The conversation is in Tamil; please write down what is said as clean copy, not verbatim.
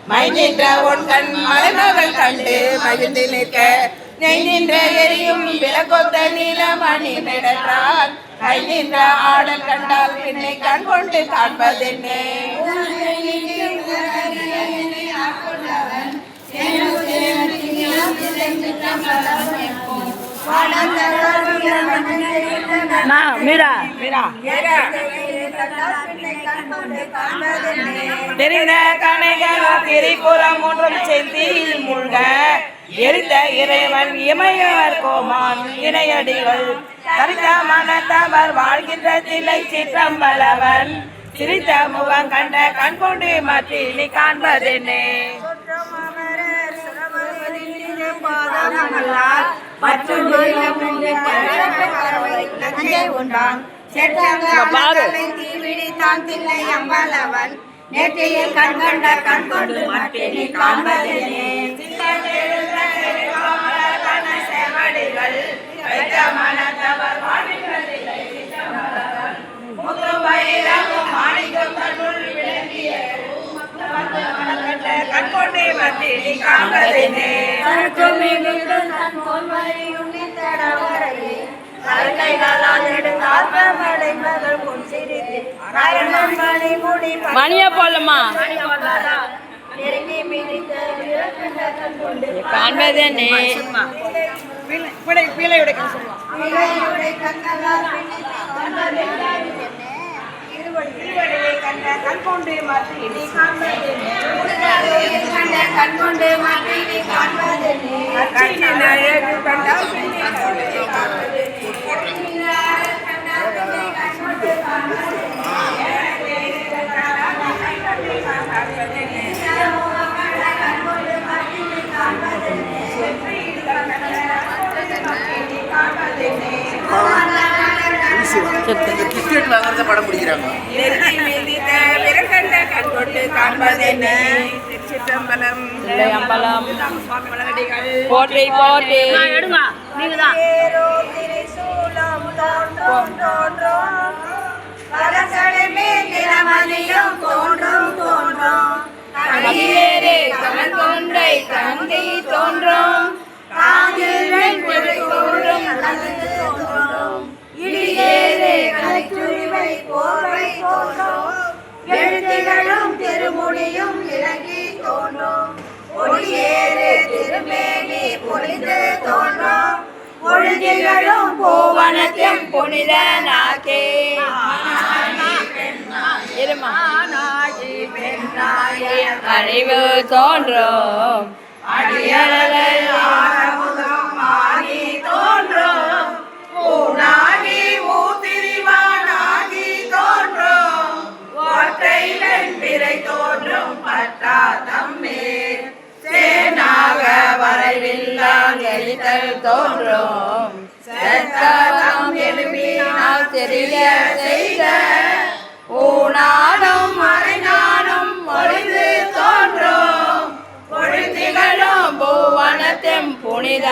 மைநின்ற உன் கண் மலைமகள் கண்டு மகிழ்ந்து நிற்க நெய் நின்ற எரியும் விலகொத்த நீலமணி நடந்தால் கை நின்ற ஆடல் கண்டால் பின்னை கண் கொண்டு காண்பதென்னே தெரிந்த கணைகளோ திரிபுரம் ஒன்றும் செந்தில் மூழ்க எரிந்த இறைவன் இமையவர் கோமான் இணையடிகள் தரித்த மனத்தவர் வாழ்கின்ற தில்லை சிற்றம்பலவன் சிரித்த முகம் கண்ட கண் கொண்டு மாற்றி நீ காண்பதென்னே நேற்றையில் கண் கண்ட கண் கொண்டு மாற்றி நீ காண்பதென்னே கண்கொண்டே மத்தியில் காண்பதென்னே மணியா போலமா காண்பதென்னே கண்கொண்டு கிரிக்கெட் வாங்குறத படம் பிடிக்கிறாங்க போற்றி போற்றி தோன்றும் எழுத்துகளும் திருமுடியும் இறங்கி தோன்றும் ஒளியேறு திருமேனி பொழிந்து தோன்றும் ஒழுங்கிகளும் பூவனத்தின் புனிதனாக்கே அறிவு தோன்றும் அடியழகல் ஆரமுதம் ஆகி தோன்றும் பூனாகி ஊத்திரிவானாகி தோன்றும் ஒற்றை வெண்பிறை தோன்றும் பற்றா தம்மேல் சேனாக வரைவில்லாம் எரித்தல் தோன்றும் சத்தம் எழுப்பினால் தெரிய செய்த ஊனாடும் மறைநாடும் ஒளிந்து தோன்றும் பொழுதிகளும் பூவனத்தின் புனித